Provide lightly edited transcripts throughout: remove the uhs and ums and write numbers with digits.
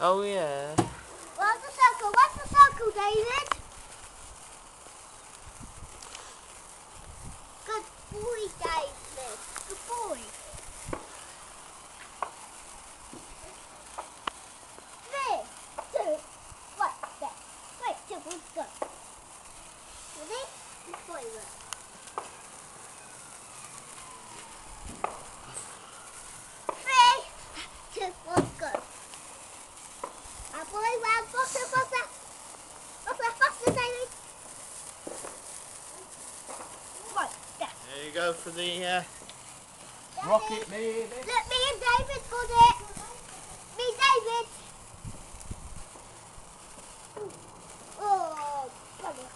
Oh yeah. What's the circle, David? Good boy, David. Good boy. 3, 2, 1, there. 3, 2, 1, go. Ready? Forward. 3, 2, 1, go. Boy, round, faster, faster. Faster, faster, David. Right, there. There you go for the rocket, baby. Look, me and David got it. Me, David. Oh, got it.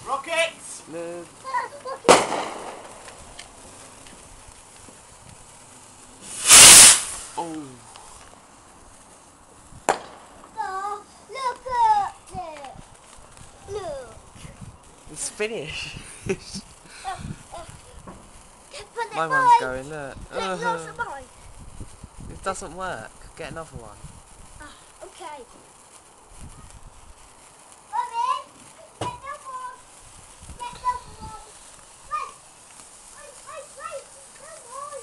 Rockets! Look. Oh. Oh, look at it. Look. It's finished. Put it My mine. one's going, look. Look, yours and mine. It doesn't work. Get another one. Okay. Mommy, get another one. Get another one. Wait. Wait. Come on.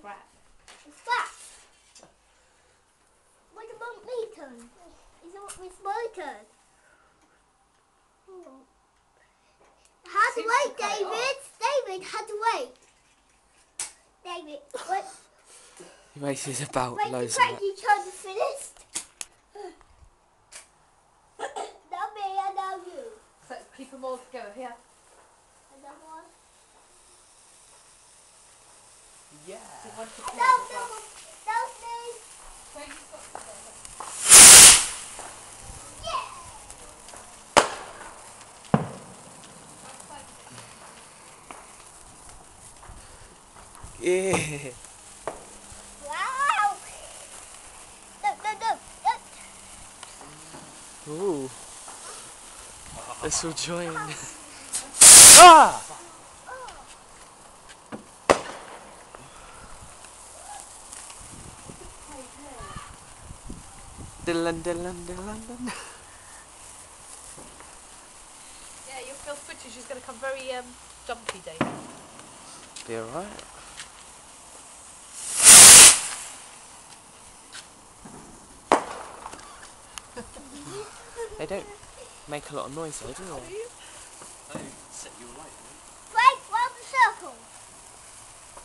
Bang. It's back. What about me turn? It's my turn. How to wait, David? David, how to wait? David, what? He makes his about Wait, loads the of cranky turn is finished. Now me and now you. So keep them all together here. Another one. Yeah. Do you want to play No, as well? that's me. Frankie's got to play. Yeah. Yeah. Wow. No. Ooh. This will join. Ah! Dylan. Yeah, you'll feel twitchy. She's going to come very jumpy, David. Be alright. They don't make a lot of noise though, do they? They set you alight, Right, round the circle.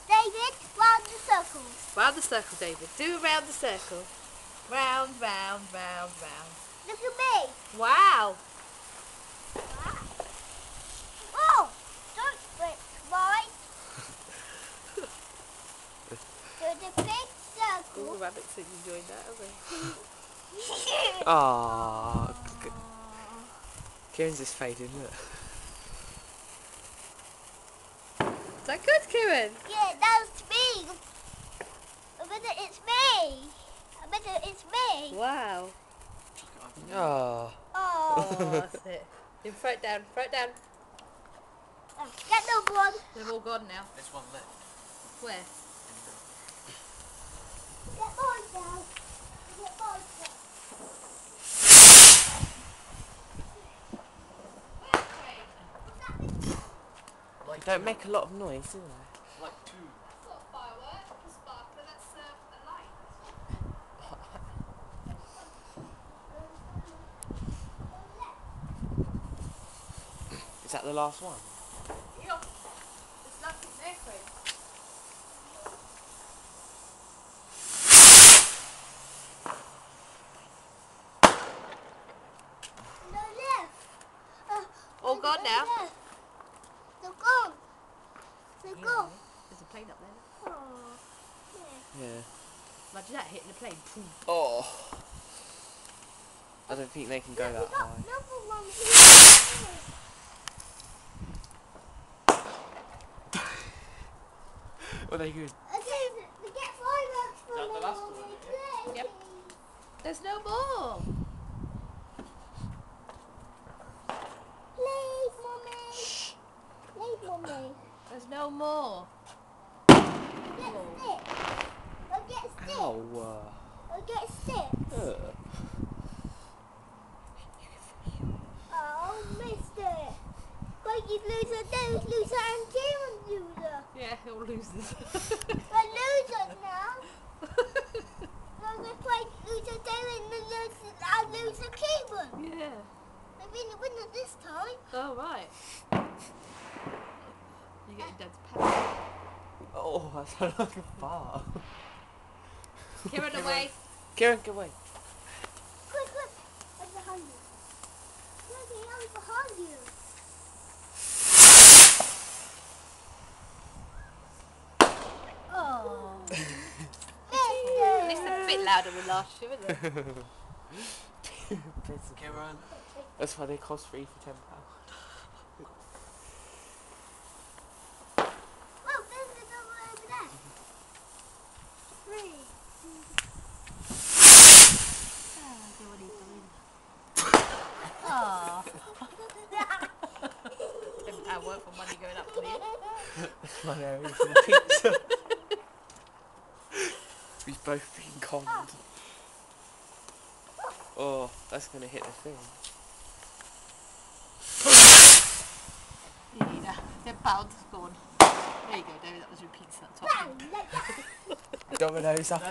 David, round the circle. Round the circle, David. Do around the circle. Round, round, round, round. Look at me. Wow. Wow. Oh, don't break mine. Do the big All circle. the rabbits have enjoyed that, haven't they? Aww. Kieran's just fading, look. Is that good, Kieran? Yeah, that's me. I bet it's me. I bet it's me. Wow. Aww. Oh. Oh, that's it. Then throw it down. Throw it down. Get another one. They're all gone now. There's one left. Where? Get mine down. Get mine down. They don't make a lot of noise, do they? Like two. That's not a firework. It's a sparkler. That's a light. Is that the last one? Yeah. There's nothing there, Craig. No left. gone now. They're gone. They're gone. There's a plane up there. Oh, Yeah. Imagine that hitting the plane. Boom. Oh. I don't think they can go that high. Another one here. Are they good? Okay, we get fireworks from Is that the last one, Mommy. Yep. There's no more. Please, Mommy. Please, Mommy. There's no more. Get stick. I'll get stick. Ow. I'll get stick. Oh, missed it. But you loser, those loser and Kieran's loser. Yeah, all losers. We're losers now. We're going to play loser David and loser Kieran. Yeah. I've been the winner this time. Oh, right. You're getting Dad's pet. Oh, that sounded like a fart. Kieran away. Kieran, go away. Quick, quick. I'm behind you. Daddy, I'm behind you. Oh. Mister. It's a bit louder than last year, isn't it? Kieran. That's why they cost 3 for £10. Oh, there's another over there. 3. Oh. £10 worth of money going up for you. That's my area for the pizza. We've both been conned. Oh, that's going to hit the thing. Yeah, £10 gone. There you go, David, that was your pizza at the top. Dominoes up.